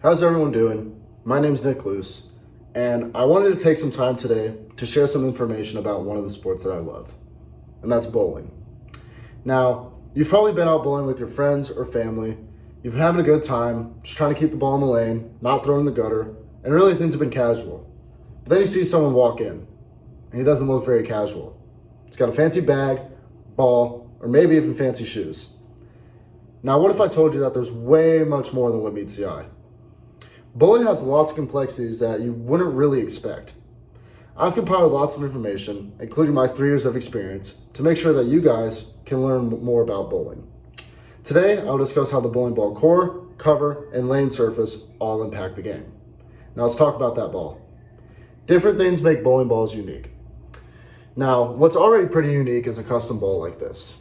How's everyone doing? My name's Nick Luce, and I wanted to take some time today to share some information about one of the sports that I love, and that's bowling. Now, you've probably been out bowling with your friends or family. You've been having a good time, just trying to keep the ball in the lane, not throwing in the gutter, and really things have been casual. But then you see someone walk in, and he doesn't look very casual. He's got a fancy bag, ball, or maybe even fancy shoes. Now, what if I told you that there's way much more than what meets the eye? Bowling has lots of complexities that you wouldn't really expect. I've compiled lots of information, including my 3 years of experience, to make sure that you guys can learn more about bowling. Today, I'll discuss how the bowling ball core, cover, and lane surface all impact the game. Now let's talk about that ball. Different things make bowling balls unique. Now, what's already pretty unique is a custom ball like this.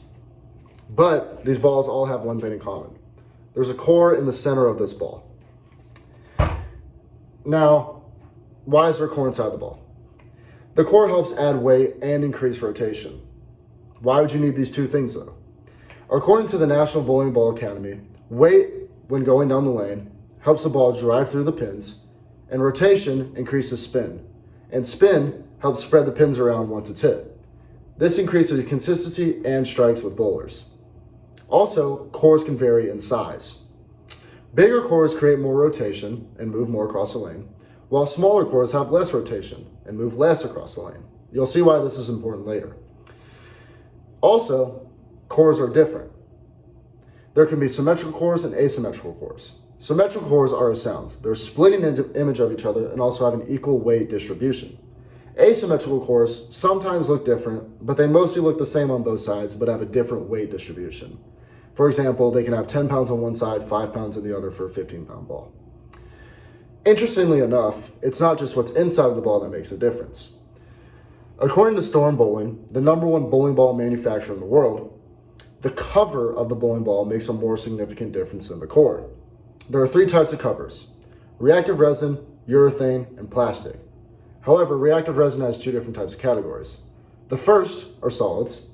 But these balls all have one thing in common. There's a core in the center of this ball. Now, why is there a core inside the ball? The core helps add weight and increase rotation. Why would you need these two things though? According to the National Bowling Ball Academy, weight when going down the lane helps the ball drive through the pins, and rotation increases spin, and spin helps spread the pins around once it's hit. This increases consistency and strikes with bowlers. Also, cores can vary in size. Bigger cores create more rotation and move more across the lane, while smaller cores have less rotation and move less across the lane. You'll see why this is important later. Also, cores are different. There can be symmetrical cores and asymmetrical cores. Symmetrical cores are as sounds. They're a splitting image of each other and also have an equal weight distribution. Asymmetrical cores sometimes look different, but they mostly look the same on both sides, but have a different weight distribution. For example, they can have 10 pounds on one side, 5 pounds on the other for a 15-pound ball. Interestingly enough, it's not just what's inside of the ball that makes a difference. According to Storm Bowling, the #1 bowling ball manufacturer in the world, the cover of the bowling ball makes a more significant difference than the core. There are 3 types of covers: reactive resin, urethane, and plastic. However, reactive resin has 2 different types of categories. The first are solids,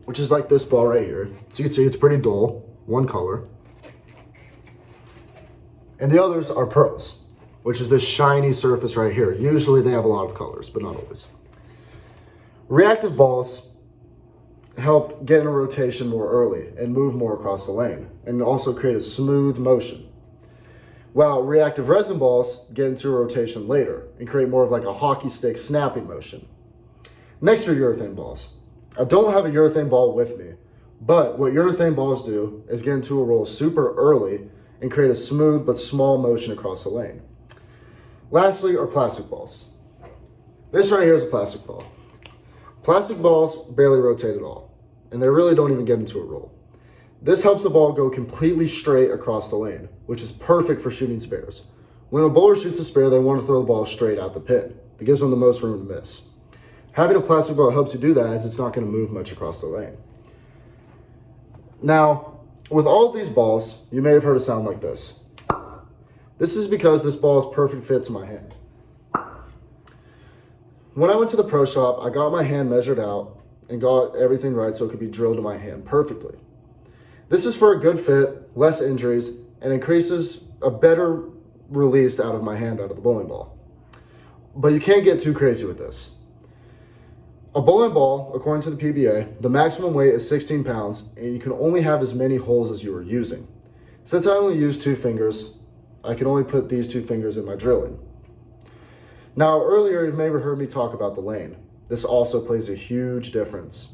which is like this ball right here. So you can see it's pretty dull, one color. And the others are pearls, which is this shiny surface right here. Usually they have a lot of colors, but not always. Reactive balls help get in a rotation more early and move more across the lane, and also create a smooth motion. While reactive resin balls get into a rotation later and create more of like a hockey stick snapping motion. Next are urethane balls. I don't have a urethane ball with me, but what urethane balls do is get into a roll super early and create a smooth but small motion across the lane. Lastly are plastic balls. This right here is a plastic ball. Plastic balls barely rotate at all, and they really don't even get into a roll. This helps the ball go completely straight across the lane, which is perfect for shooting spares. When a bowler shoots a spare, they want to throw the ball straight at the pin. It gives them the most room to miss. Having a plastic ball helps you do that, as it's not going to move much across the lane. Now, with all of these balls, you may have heard a sound like this. This is because this ball is perfect fit to my hand. When I went to the pro shop, I got my hand measured out and got everything right so it could be drilled in my hand perfectly. This is for a good fit, less injuries, and increases a better release out of my hand out of the bowling ball. But you can't get too crazy with this. A bowling ball, according to the PBA, the maximum weight is 16 pounds, and you can only have as many holes as you are using. Since I only use 2 fingers, I can only put these 2 fingers in my drilling. Now, earlier you may have heard me talk about the lane. This also plays a huge difference.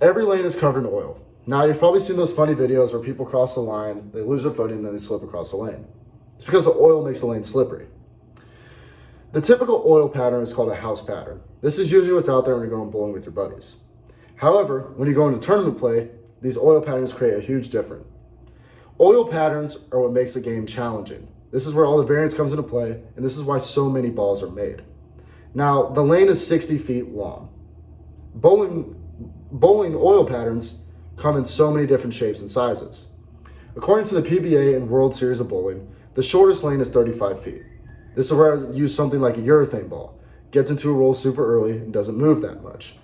Every lane is covered in oil. Now, you've probably seen those funny videos where people cross the line, they lose their footing, and then they slip across the lane. It's because the oil makes the lane slippery. The typical oil pattern is called a house pattern. This is usually what's out there when you're going bowling with your buddies. However, when you go into tournament play, these oil patterns create a huge difference. Oil patterns are what makes the game challenging. This is where all the variance comes into play, and this is why so many balls are made. Now, the lane is 60 feet long. Bowling oil patterns come in so many different shapes and sizes. According to the PBA and World Series of Bowling, the shortest lane is 35 feet. This is where I use something like a urethane ball. Gets into a roll super early and doesn't move that much.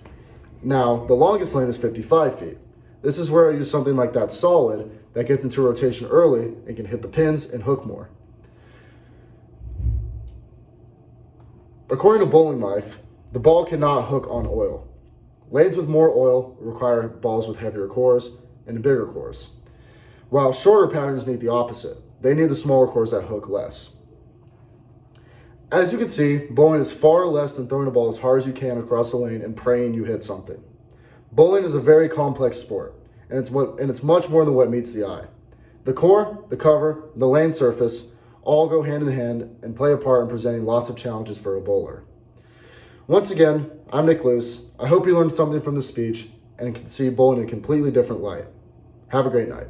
Now, the longest lane is 55 feet. This is where I use something like that solid that gets into rotation early and can hit the pins and hook more. According to Bowling Life, the ball cannot hook on oil. Lanes with more oil require balls with heavier cores and bigger cores, while shorter patterns need the opposite. They need the smaller cores that hook less. As you can see, bowling is far less than throwing a ball as hard as you can across the lane and praying you hit something. Bowling is a very complex sport, and it's much more than what meets the eye. The core, the cover, the lane surface all go hand in hand and play a part in presenting lots of challenges for a bowler. Once again, I'm Nick Luce. I hope you learned something from this speech and can see bowling in a completely different light. Have a great night.